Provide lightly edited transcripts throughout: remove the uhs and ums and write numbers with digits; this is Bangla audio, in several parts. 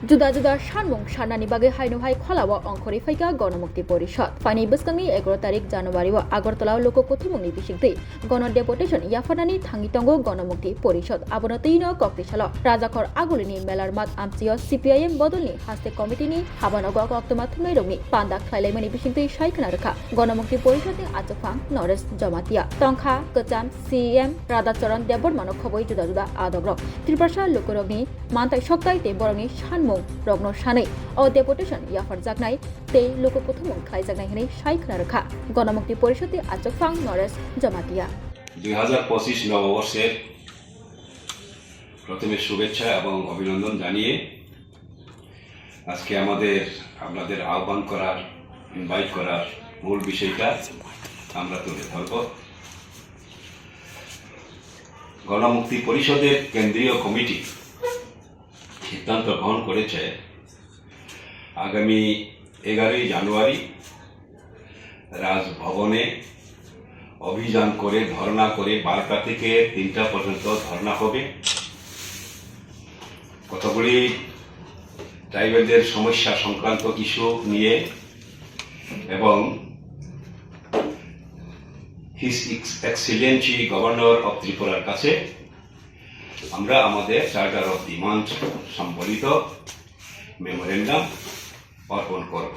जुदा-जुदा सानमुं साननानि बागै हायनुहाय खलाव अंखरि फाइका गणमुक्ति परिषद फाइनि बोसकांनि 11 तारिख जानुवारिआव आगरतलाव लोककथुमुंनि बिसिंथै गण डेपुटेशन याफानानि थांगितंगो गणमुक्ति परिषद आबनतैनो कक्तिसाल राजाखर आगुलिनि मेलार मात आमचिओ सीपीआईएम बदलनि हास्ते कमिटिनि हाबानग अक्टमा थुंनायरंनि पान्दा खालायलायमानि बिसिंथै सायखना रखा गणमुक्ति परिषदनि आचफां नरेश जमातिया तंखा कचाम सीएम राधाचरण देबबर्मान खबै जुदा-जुदा आदग्र त्रिपुरा लोकरगनि मानथाय सप्ताह ते बरंनि सानमुं रग्न सानै अ डेपुटेशन याफार जागनाय ते लोककथुमुं खालायजागनाय हनै सायखना रखा गणमुक्ति परिषदनि आचफां नरेश जमातिया 2025 নববর্ষের প্রথমে শুভেচ্ছা এবং অভিনন্দন জানিয়ে আজকে আপনাদের আহ্বান করার ইনভাইট করার মূল বিষয়টা আমরা তুলে ধরব। গণমুক্তি পরিষদের কেন্দ্রীয় কমিটি সিদ্ধান্ত গ্রহণ করেছে আগামী 11 জানুয়ারি রাজভবনে অভিযান করে ধর্ণা করে 12টা থেকে 3টা পর্যন্ত ধর্ণা হবে। কতগুলি ট্রাইবেলদের সমস্যা সংক্রান্ত ইস্যু নিয়ে এবং হিজ এক্সিলেন্সি গভর্নর অফ ত্রিপুরার কাছে আমরা আমাদের চার্টার অফ ডিমান্ড সম্বলিত মেমোরেন্ডাম অর্পণ করব।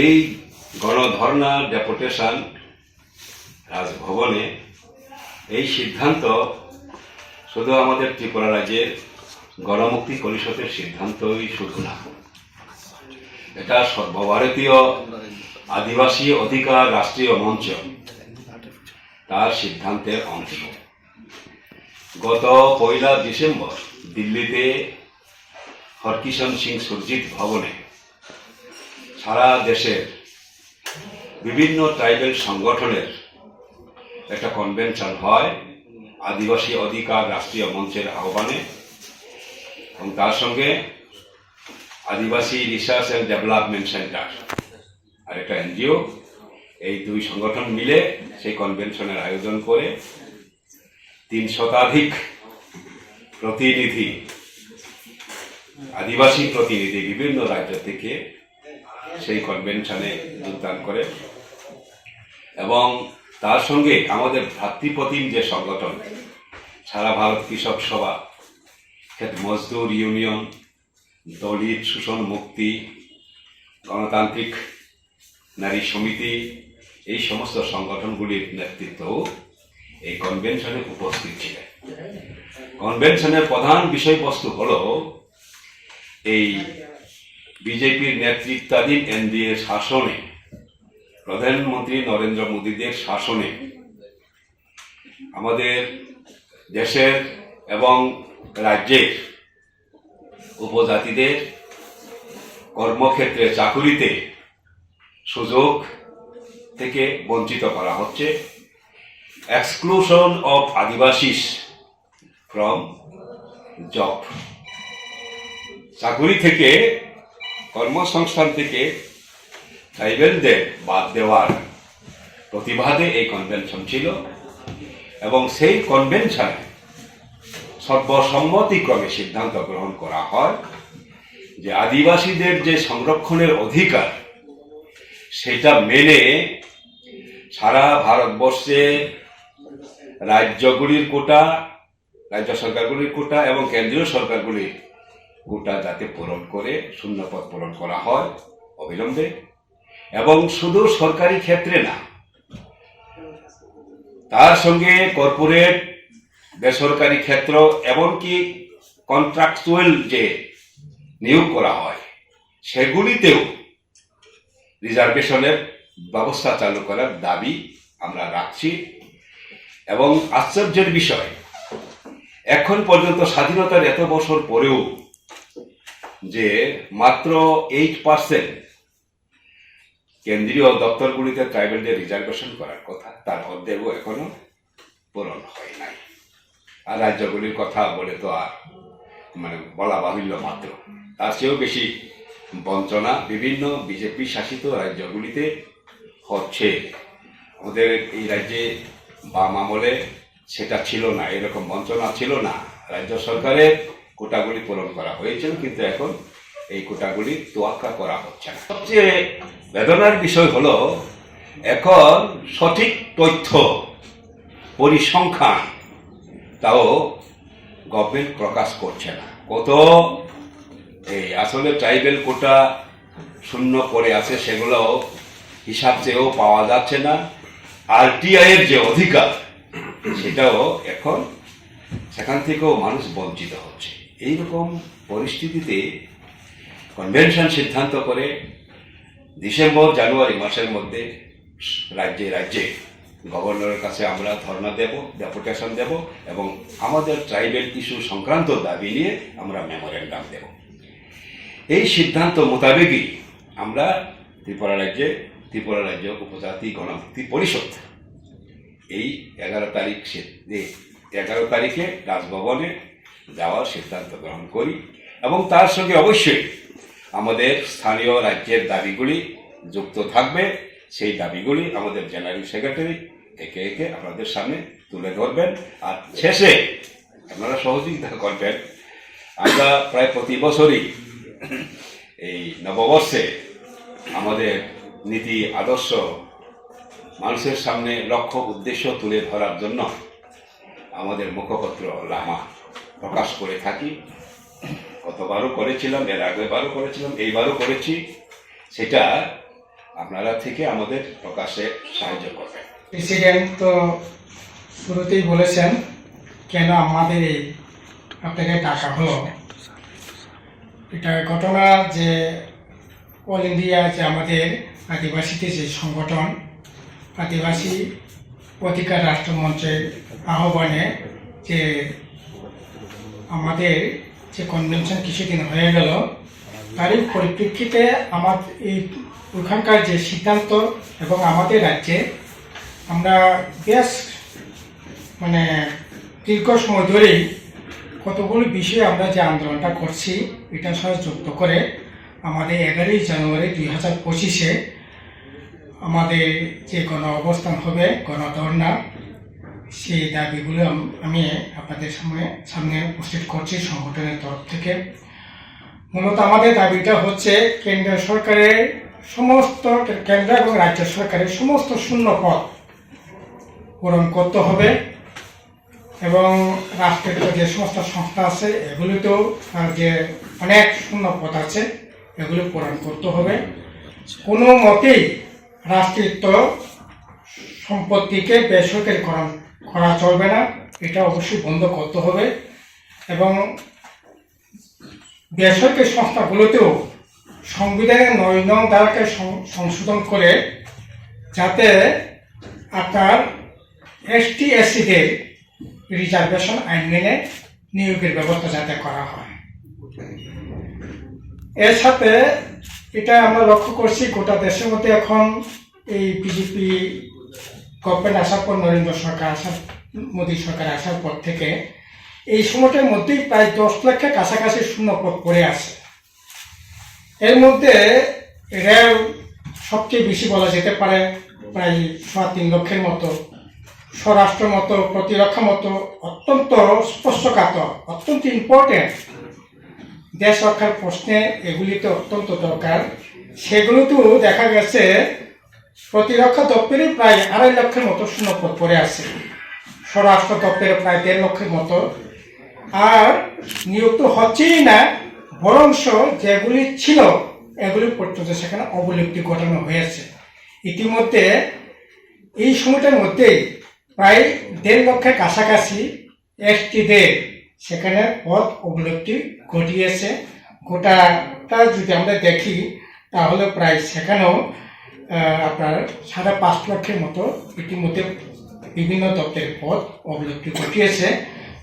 এই গণধর্ণা ডেপুটেশন রাজভবনে এই সিদ্ধান্ত শুধু আমাদের ত্রিপুরা রাজ্যের গণমুক্তি পরিষদের সিদ্ধান্তই শুধু না, এটা সর্বভারতীয় আদিবাসী অধিকার রাষ্ট্রীয় মঞ্চ তার সিদ্ধান্তের অংশ। গত 1 ডিসেম্বর দিল্লিতে হরকিষণ সিং সুরজিৎ ভবনে সারা দেশের বিভিন্ন ট্রাইবেল সংগঠনের একটা কনভেনশন হয় আদিবাসী অধিকার রাষ্ট্রীয় মঞ্চের আহ্বানে, এবং তার সঙ্গে আদিবাসী রিসার্চ অ্যান্ড ডেভেলপমেন্ট সেন্টার আর একটা এনজিও, এই দুই সংগঠন মিলে সেই কনভেনশনের আয়োজন করে 3 শতাধিক প্রতিনিধি আদিবাসী প্রতিনিধি বিভিন্ন রাজ্য থেকে সেই কনভেনশনে যোগদান করে, এবং তার সঙ্গে আমাদের ভ্রাতৃপ্রতিম যে সংগঠন সারা ভারত কৃষক সভা, ক্ষেত মজদুর ইউনিয়ন, দলিত শোষণ মুক্তি, গণতান্ত্রিক নারী সমিতি, এই সমস্ত সংগঠনগুলির নেতৃত্বও এই কনভেনশনে উপস্থিত ছিলেন। কনভেনশনের প্রধান বিষয়বস্তু হল এই বিজেপির নেতৃত্বাধীন এনডিএ শাসনে, প্রধানমন্ত্রী নরেন্দ্র মোদীদের শাসনে আমাদের দেশের এবং রাজ্যের উপজাতিদের কর্মক্ষেত্রে চাকুরিতে সুযোগ থেকে বঞ্চিত করা হচ্ছে, এক্সক্লুশন অফ আদিবাসীস ফ্রম জব, চাকুরি থেকে কর্মসংস্থান থেকে ট্রাইবেলদের বাদ দেওয়ার প্রতিবাদে এই কনভেনশন ছিল, এবং সেই কনভেনশনে সর্বসম্মতিক্রমে সিদ্ধান্ত গ্রহণ করা হয় যে আদিবাসীদের যে সংরক্ষণের অধিকার সেটা মেনে সারা ভারতবর্ষে রাজ্যগুলির কোটা, রাজ্য সরকারগুলির কোটা এবং কেন্দ্রীয় সরকারগুলির কোটা যাতে পূরণ করে শূন্যপদ পূরণ করা হয় অবিলম্বে, এবং শুধু সরকারি ক্ষেত্রে না, তার সঙ্গে কর্পোরেট, বেসরকারি ক্ষেত্র, এমনকি কন্ট্রাকচুয়াল যে নিয়োগ করা হয় সেগুলিতেও রিজার্ভেশনের ব্যবস্থা চালু করার দাবি আমরা রাখছি। এবং আশ্চর্যের বিষয়, এখন পর্যন্ত স্বাধীনতার এত বছর পরেও যে মাত্র 8% কেন্দ্রীয় দপ্তরগুলিতে ট্রাইবেলদের রিজার্ভেশন করার কথা, তার অর্ধেকও এখনো পূরণ হয় নাই। আর রাজ্যগুলির কথা বলে তো আর বলা বাহুল্য মাত্র, তার চেয়েও বেশি বঞ্চনা বিভিন্ন বিজেপি শাসিত রাজ্যগুলিতে হচ্ছে। আমাদের এই রাজ্যে বাম আমলে সেটা ছিল না, এরকম বঞ্চনা ছিল না। রাজ্য সরকারের কোটাগুলি পূরণ করা হয়েছিল, কিন্তু এখন এই কোটাগুলি তোয়াক্কা করা হচ্ছে না। সবচেয়ে বেদনার বিষয় হলো এখন সঠিক তথ্য পরিসংখ্যান তাও গভর্নমেন্ট প্রকাশ করছে না। কত এই আসলে ট্রাইবেল কোটা শূন্য করে আছে সেগুলো হিসাব চেয়েও পাওয়া যাচ্ছে না। আরটিআই এর যে অধিকার সেটাও এখন সেখান থেকেও মানুষ বঞ্চিত হচ্ছে। এইরকম পরিস্থিতিতে কনভেনশন সিদ্ধান্ত করে ডিসেম্বর জানুয়ারি মাসের মধ্যে রাজ্যে রাজ্যে গভর্নরের কাছে আমরা ধর্ণা দেব, ডেপুটেশন দেব এবং আমাদের ট্রাইবেল ইস্যু সংক্রান্ত দাবি নিয়ে আমরা মেমোরেন্ডাম দেব। এই সিদ্ধান্ত মোতাবেকই আমরা ত্রিপুরা রাজ্য উপজাতি গণমুক্তি পরিষদ এই 11 তারিখে রাজভবনে যাওয়ার সিদ্ধান্ত গ্রহণ করি এবং তার সঙ্গে অবশ্যই আমাদের স্থানীয় রাজ্যের দাবিগুলি যুক্ত থাকবে। সেই দাবিগুলি আমাদের জেনারেল সেক্রেটারি একে একে আপনাদের সামনে তুলে ধরবেন। আর শেষে আপনারা সহযোগিতা করবেন। আমরা প্রায় প্রতি বছরই এই নববর্ষে আমাদের নীতি আদর্শ মানুষের সামনে লক্ষ্য উদ্দেশ্য তুলে ধরার জন্য আমাদের মুখপত্র লামা প্রকাশ করে থাকি। গতবারও করেছিলাম, এর আগেবারও করেছিলাম, এইবারও করেছি। সেটা আপনারা থেকে আমাদের প্রকাশে সাহায্য করবেন। প্রেসিডেন্ট তো শুরুতেই বলেছেন কেন আমাদের এই আপনাকে ডাকা হলো। এটা ঘটনা যে অল ইন্ডিয়া যে আমাদের আদিবাসীদের যে সংগঠন আদিবাসী অধিকার রাষ্ট্রমঞ্চের আহ্বানে যে আমাদের যে কনভেনশন কিছুদিন হয়ে গেল, তারই পরিপ্রেক্ষিতে আমার এই ওখানকার যে সিদ্ধান্ত এবং আমাদের রাজ্যে আমরা বেশ দীর্ঘ সময় ধরেই কতগুলো বিষয়ে আমরা যে আন্দোলনটা করছি এটার সাথে যুক্ত করে আমাদের 11ই জানুয়ারি 2025-এ আমাদের যে গণ অবস্থান হবে, গণধর্ণা, সেই দাবিগুলো আমি আপনাদের সামনে উপস্থিত করছি সংগঠনের তরফ থেকে। মূলত আমাদের দাবিটা হচ্ছে কেন্দ্র এবং রাজ্য সরকারের সমস্ত শূন্য পদ পূরণ করতে হবে এবং রাষ্ট্রের যে সমস্ত সংস্থা আছে এগুলিতেও যে অনেক শূন্য পদ আছে এগুলো পূরণ করতে হবে। কোনো মতেই রাষ্ট্রায়ত্ত সম্পত্তিকে বেসরকারীকরণ করা চলবে না, এটা অবশ্যই বন্ধ করতে হবে এবং বেসরকারি সংস্থাগুলোতেও সংবিধানের 9 নং ধারাকে সংশোধন করে যাতে আপনার ST/SC-দের রিজার্ভেশন আইন মেনে নিয়োগের ব্যবস্থা যাতে করা হয়। এর সাথে এটা আমরা লক্ষ্য করছি গোটা দেশের মধ্যে এখন এই বিজেপি গভর্নমেন্ট আসার পর, মোদী সরকার আসার পর থেকে এই সময়টার মধ্যেই প্রায় 10 লাখের কাছাকাছি শূন্য পদ পড়ে আছে। এর মধ্যে রেল সবচেয়ে বেশি বলা যেতে পারে, প্রায় 3.5 লক্ষের মতো, স্বরাষ্ট্র মতো, প্রতিরক্ষা মতো অত্যন্ত স্পর্শকাতর, অত্যন্ত ইম্পর্টেন্ট দেশ রক্ষার প্রশ্নে এগুলিতে অত্যন্ত দরকার। সেগুলোতেও দেখা গেছে প্রতিরক্ষা দপ্তরে প্রায় 2.5 লক্ষের মতো শূন্যপদ পড়ে আছে, স্বরাষ্ট্র দপ্তরে প্রায় 1.5 লক্ষের মতো। আর নিয়োগ তো হচ্ছেই না, বরংশ যেগুলি ছিল এগুলি পর্যন্ত সেখানে অবলুপ্তি ঘটানো হয়েছে। ইতিমধ্যে এই সময়টার মধ্যেই প্রায় 1.5 লক্ষের কাছাকাছি ST-দের সেখানে পদ অবলুপ্তি ঘটিয়েছে। গোটাটা যদি আমরা দেখি তাহলে প্রায় সেখানেও আপনার 5.5 লক্ষের মতো ইতিমধ্যে বিভিন্ন দপ্তরের পদ অবলুপ্তি ঘটিয়েছে।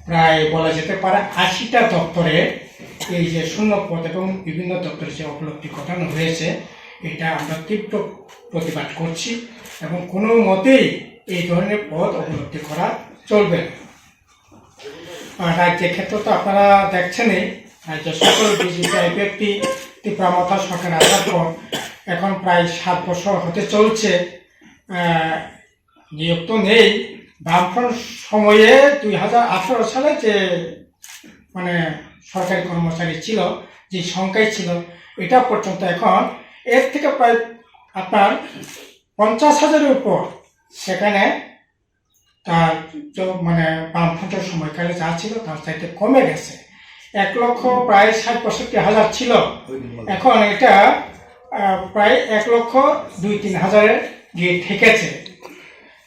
প্রায় বলা যেতে পারে 80টা দপ্তরে এই যে শূন্য পদ এবং বিভিন্ন দপ্তরে যে অবলুপ্তি ঘটানো হয়েছে, এটা আমরা তীব্র প্রতিবাদ করছি এবং কোনো মতেই এই ধরনের পদ অবলুপ্তি করা চলবে না। আর রাজ্যের ক্ষেত্রে তো আপনারা দেখছেনই, রাজ্য সকল বিজেপি আইপিএফটি ত্রিপুরা সরকার আসার পর এখন প্রায় 7 বছর হতে চলছে, নিয়োগ তো নেই। বামফ্রন্ট সময়ে 2018 সালে যে সরকারি কর্মচারী ছিল, যে সংখ্যাই ছিল, এটা পর্যন্ত এখন এর থেকে প্রায় আপনার 50,000-এর উপর সেখানে তার মানে বামফ্রন্টের সময়কালে যা ছিল তার চাইতে কমে গেছে। 1,60,000 ছিল, এখন এটা প্রায় 1,02,000 গিয়ে ঠেকেছে।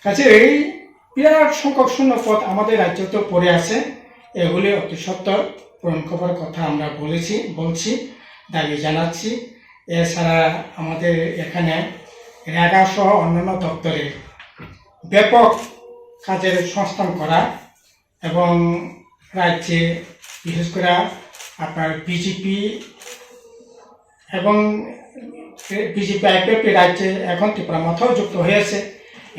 কাজে এই বিরাট সংখ্যক শূন্য পদ আমাদের রাজ্যে তো পড়ে আছে, এগুলি অতি সত্বর পূরণ করার কথা আমরা বলছি, দাবি জানাচ্ছি। এছাড়া আমাদের এখানে রেগা সহ অন্যান্য দপ্তরে ব্যাপক কাজের সংস্থান করা এবং রাজ্যে বিশেষ করে আপনার বিজেপি আইপিএফটি রাজ্যে এখন তীব্রমাথাও যুক্ত হয়েছে,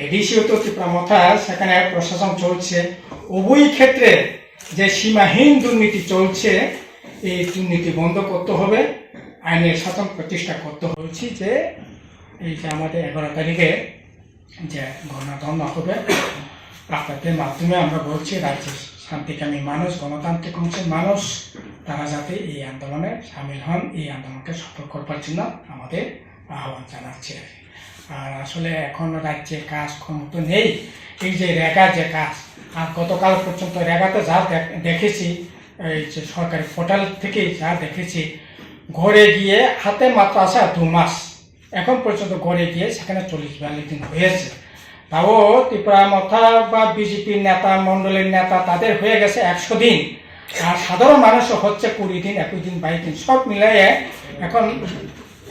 এডিসিও তো তীব্রমাথা, সেখানে প্রশাসন চলছে। উভয় ক্ষেত্রে যে সীমাহীন দুর্নীতি চলছে, এই দুর্নীতি বন্ধ করতে হবে, আইনের শাসন প্রতিষ্ঠা করতে হয়েছে। যে এই যে আমাদের 11 তারিখে যে গণতন্ত্র হবে, আপনাদের মাধ্যমে আমরা বলছি রাজ্যের শান্তিকামী মানুষ, গণতান্ত্রিক অংশের মানুষ, তারা যাতে এই আন্দোলনে সামিল হন, এই আন্দোলনকে সফল করবার জন্য আমাদের আহ্বান জানাচ্ছে। আর আসলে এখন রাজ্যে কাজ ক্ষমত নেই, এই যে রেগা যে কাজ, আর গতকাল পর্যন্ত রেগাতে যা দেখেছি, এই যে সরকারি পোর্টাল থেকে যা দেখেছি, ঘরে গিয়ে হাতে মাত্র আসা 2 মাস, এখন পর্যন্ত ঘরে গিয়ে সেখানে 40-42 দিন হয়েছে। তাও তীব্রমাথা বা বিজেপির নেতা মন্ডলের নেতা তাদের হয়ে গেছে 100 দিন, আর সাধারণ মানুষও হচ্ছে 20 দিন, 21 দিন, 22 দিন, সব মিলিয়ে এখন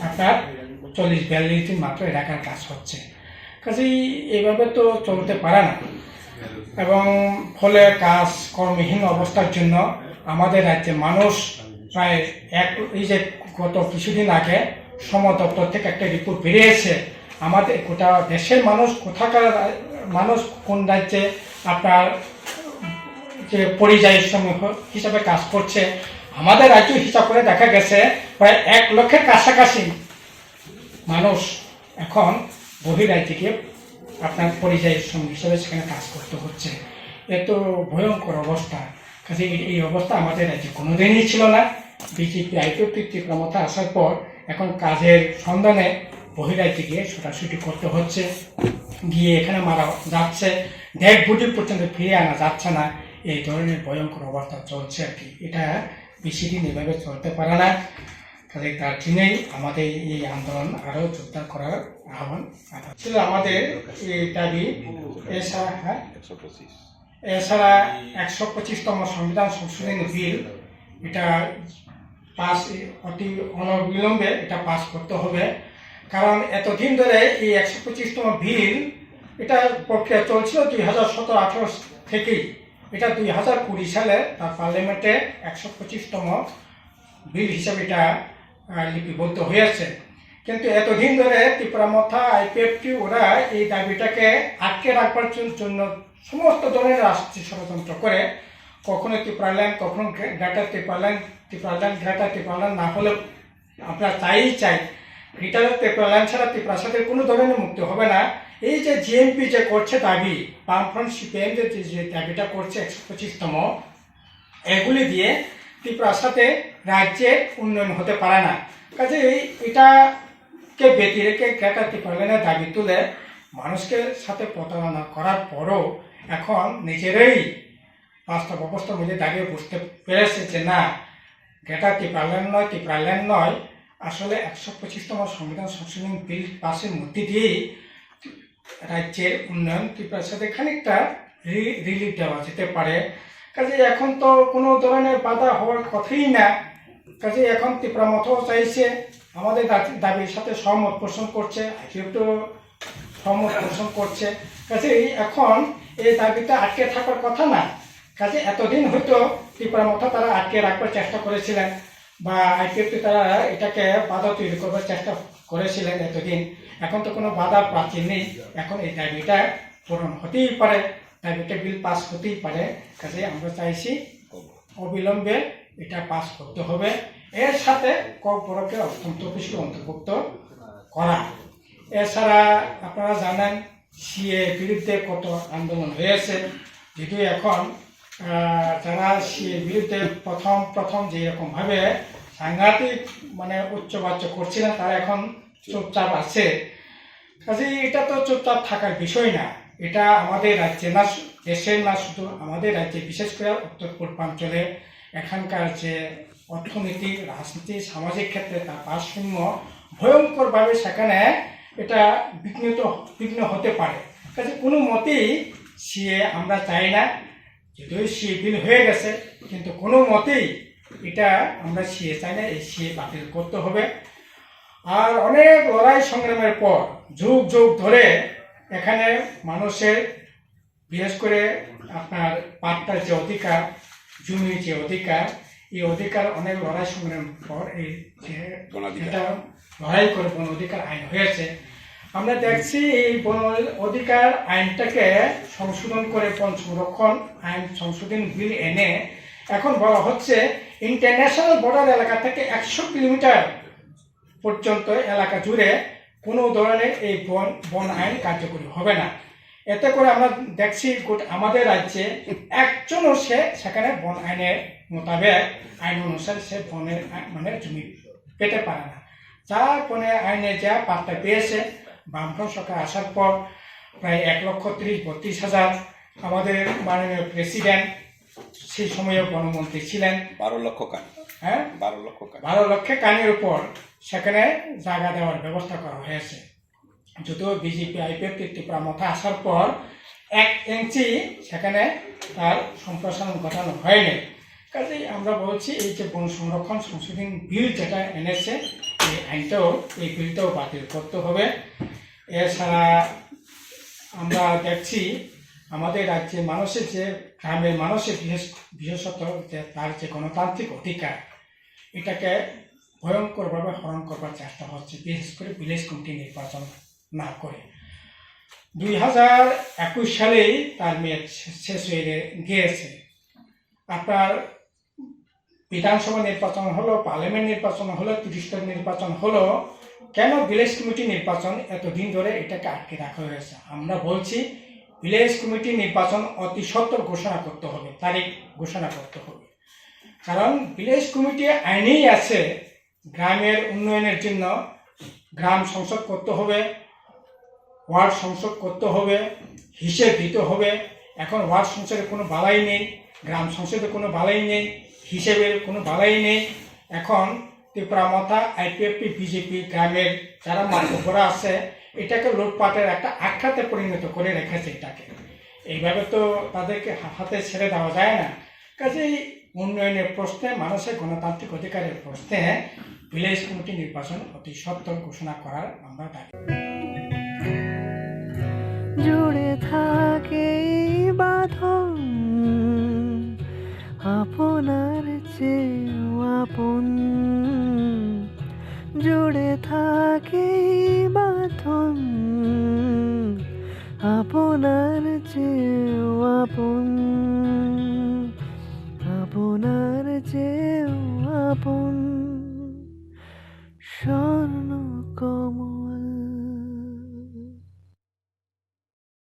আপনার 40-42 দিন মাত্র এলাকার কাজ হচ্ছে। কাজেই এইভাবে তো চলতে পারে না, এবং ফলে কাজ কর্মহীন অবস্থার জন্য আমাদের রাজ্যে মানুষ প্রায় এই যে গত কিছুদিন আগে শ্রম দপ্তর থেকে একটা রিপোর্ট বেরিয়েছে, আমাদের গোটা দেশের মানুষ কোথাকার মানুষ কোন রাজ্যে আপনার যে পরিযায়ী শ্রমিক হিসাবে কাজ করছে, আমাদের রাজ্য হিসাব করে দেখা গেছে প্রায় 1 লক্ষের কাছাকাছি মানুষ এখন বহিরাজ্যে গিয়ে আপনার পরিযায়ী শ্রমিক হিসাবে সেখানে কাজ করতে হচ্ছে। এত ভয়ঙ্কর অবস্থা। কাজে এই অবস্থা আমাদের রাজ্যে কোনোদিনই ছিল না। বিজেপি আইপিএফটি তীব্রমাথা আসার পর এখন কাজের সন্ধানে বহিরাজ্যে গিয়ে ছোটাছুটি করতে হচ্ছে, গিয়ে এখানে মারা যাচ্ছে, ডেড বডি পর্যন্ত ফিরে আনা যাচ্ছে না, এই ধরনের ভয়ঙ্কর অবস্থা চলছে আর কি। এটা বেশি দিন এভাবে চলতে পারে না। কাজে তার জন্যই আমাদের এই আন্দোলন আরও জোরদার করার আহ্বান ছিল আমাদের এই দাবি। এছাড়া 125তম সংবিধান সংশোধনী বিল, এটা অতি অনবিলম্বে এটা পাস করতে হবে। কারণ এতদিন ধরে এই 125তম বিল, এটা প্রক্রিয়া চলছিল 2017-18 থেকেই, এটা 2020 সালে তার পার্লামেন্টে 125তম বিল হিসাবে এটা লিপিবদ্ধ হয়েছে। কিন্তু এতদিন ধরে তীব্রমাথা আইপিএফটি ওরা এই দাবিটাকে আটকে রাখবার জন্য সমস্ত ধরনের রাজনীতি ষড়যন্ত্র করে, কখনো ত্রিপুরাল্যান্ড, কখনো গ্রেটার ত্রিপুরাল্যান্ড না হলে আমরা চাই গ্রেটার ত্রিপুরাল্যান্ড ছাড়া ত্রিপুরার সাথে কোনো ধরনের মুক্তি হবে না। এই যে জিএমপি যে করছে দাবি, বামফ্রন্ট সিপিএম যে দাবিটা করছে 125তম, এগুলি দিয়ে ত্রিপুরার সাথে রাজ্যের উন্নয়ন হতে পারে না। কাজে এটাকে ব্যতি রেখে গ্রেটার ত্রিপুরাল্যান্ডের দাবি তুলে মানুষকে সাথে প্রতারণা করার পরও এখন নিজেরাই বাস্তব অবস্থার মধ্যে দাঁড়িয়ে বুঝতে পেরেছে যে না, গ্রেটার ত্রিপুরাল্যান্ড নয়, আসলে 125তম সংবিধান সংশোধনী বিল পাসের মধ্যে দিয়েই রাজ্যের উন্নয়ন ত্রিপুরার সাথে খানিকটা রিলিফ দেওয়া যেতে পারে। কাজে এখন তো কোনো ধরনের বাধা হওয়ার কথাই না। কাজে এখন তীব্রমাথাও চাইছে, আমাদের দাবির সাথে সহমত পোষণ করছে, আইপিএফটিও সহমত পোষণ করছে। কাজে এখন এই দাবিটা আটকে থাকার কথা না। কাজে এতদিন হয়তো তীব্রমাথা তারা আটকে রাখবার চেষ্টা করেছিলেন, বা আইপিএফটি তারা এটাকে বাধা তৈরি করবার চেষ্টা করেছিলেন এতদিন। এখন তো কোনো বাধা প্রাচীর নেই, এখন এই দাবিটা পূরণ হতেই পারে, দাবিটা বিল পাস হতেই পারে। কাজে আমরা চাইছি অবিলম্বে এটা পাস করতে হবে, এর সাথে কর্পোরেটকে অত্যন্ত বেশি অন্তর্ভুক্ত করা। এছাড়া আপনারা জানেন সিএ বিরুদ্ধে কত আন্দোলন হয়েছে, যদিও এখন যারা সিএর বিরুদ্ধে প্রথম প্রথম যেরকম ভাবে সাংঘাতিক মানে উচ্চবাচ্য করছিলেন তারা এখন চুপচাপ আছে। কাজে এটা তো চুপচাপ থাকার বিষয় না। এটা আমাদের রাজ্যে না, দেশের না, শুধু আমাদের রাজ্যে, বিশেষ করে উত্তর পূর্বাঞ্চলে এখানকার যে অর্থনীতি, রাজনীতি, সামাজিক ক্ষেত্রে তার ভারসাম্য ভয়ঙ্করভাবে সেখানে এটা বিঘ্ন হতে পারে। কাজে কোনো মতেই সিএ আমরা চাই না। যদিও সিএ বিল হয়ে গেছে, কিন্তু কোনো মতেই এটা আমরা সিএ চাই না। এই সিএ বাতিল করতে হবে। আর অনেক লড়াই সংগ্রামের পর যুগ যুগ ধরে এখানে মানুষের, বিশেষ করে আপনার পাট্টার যে অধিকার, জমির যে অধিকার, এই অধিকার অনেক লড়াই সংগ্রামের পর এই যে এটা লড়াই করে বন অধিকার আইন হয়েছে। আমরা দেখছি এই বন অধিকার আইনটাকে সংশোধন করে বন সংরক্ষণ আইন সংশোধন বিল এনে এখন বলা হচ্ছে ইন্টারন্যাশনাল বর্ডার এলাকা থেকে 100 কিলোমিটার পর্যন্ত এলাকা জুড়ে কোনো ধরনের এই বন আইন কার্যকরী হবে না। এতে করে আমরা দেখছি আমাদের রাজ্যে একজনও সেখানে বন আইনের মোতাবেক আইন অনুসারে সে বনের মানে জমি পেতে পারে না। যা বনের আইনে যা পাত্তা পেয়েছে বামফ্রন্ট সরকার আসার পর প্রায় 1,30,32,000 আমাদের মাননীয় প্রেসিডেন্ট সেই সময়ে বনমন্ত্রী ছিলেন 12 লক্ষ কান, হ্যাঁ 12 লক্ষ কান, 12 লক্ষ কানের উপর সেখানে জায়গা দেওয়ার ব্যবস্থা করা হয়েছে। যদিও বিজেপি আইপিএফ ত্রিপুরা মাথায় আসার পর 1 ইঞ্চি সেখানে তার সম্প্রসারণ ঘটানো হয়নি। কাজেই আমরা বলছি এই যে বন সংরক্ষণ সংশোধন বিল যেটা এনেছে এই আইনটাও, এই বিলটাও বাতিল করতে হবে। এছাড়া আমরা দেখছি আমাদের রাজ্যে মানুষের যে, গ্রামের মানুষের বিশেষত যে তার যে গণতান্ত্রিক অধিকার, এটাকে ভয়ঙ্করভাবে হরণ করবার চেষ্টা হচ্ছে, বিশেষ করে ভিলেজ কমিটি নির্বাচন না করে। 2021 সালেই তার মেয়াদ শেষ হয়ে গিয়েছে। আপনার বিধানসভা নির্বাচন হলো, পার্লামেন্ট নির্বাচন হলো, 30 নির্বাচন হলো, কেন ভিলেজ কমিটি নির্বাচন এতদিন ধরে এটাকে আটকে রাখা হয়েছে? আমরা বলছি ভিলেজ কমিটি নির্বাচন অতি সত্বর ঘোষণা করতে হবে, তারিখ ঘোষণা করতে হবে। কারণ ভিলেজ কমিটি আইনেই আছে গ্রামের উন্নয়নের জন্য গ্রাম সংসদ করতে হবে, ওয়ার্ড সংসদ করতে হবে, হিসেব দিতে হবে। এখন ওয়ার্ড সংসদে কোনো বালাই নেই, গ্রাম সংসদে কোনো বালাই নেই, হিসেবের কোনো বালাই নেই। এখন ত্রিপুরা মাথা আইপিএফপি বিজেপি গ্রামের যারা মাধ্যমরা আছে এটাকে লুটপাটের একটা আখ্যাতে পরিণত করে রেখেছে এটাকে। এইভাবে তো তাদেরকে হাতে ছেড়ে দেওয়া যায় না। কাজেই উন্নয়নের প্রশ্নে, মানুষের গণতান্ত্রিক অধিকারের প্রশ্নে ভিলেজ কমিটি নির্বাচন অতি সত্বর ঘোষণা করার আমরা দাবি। জুড়ে থাকে বাঁধন আপনার চেয়েও আপন, জুড়ে থাকে বাঁধন আপনার চেয়েও আপন, আপনার চেয়েও আপন।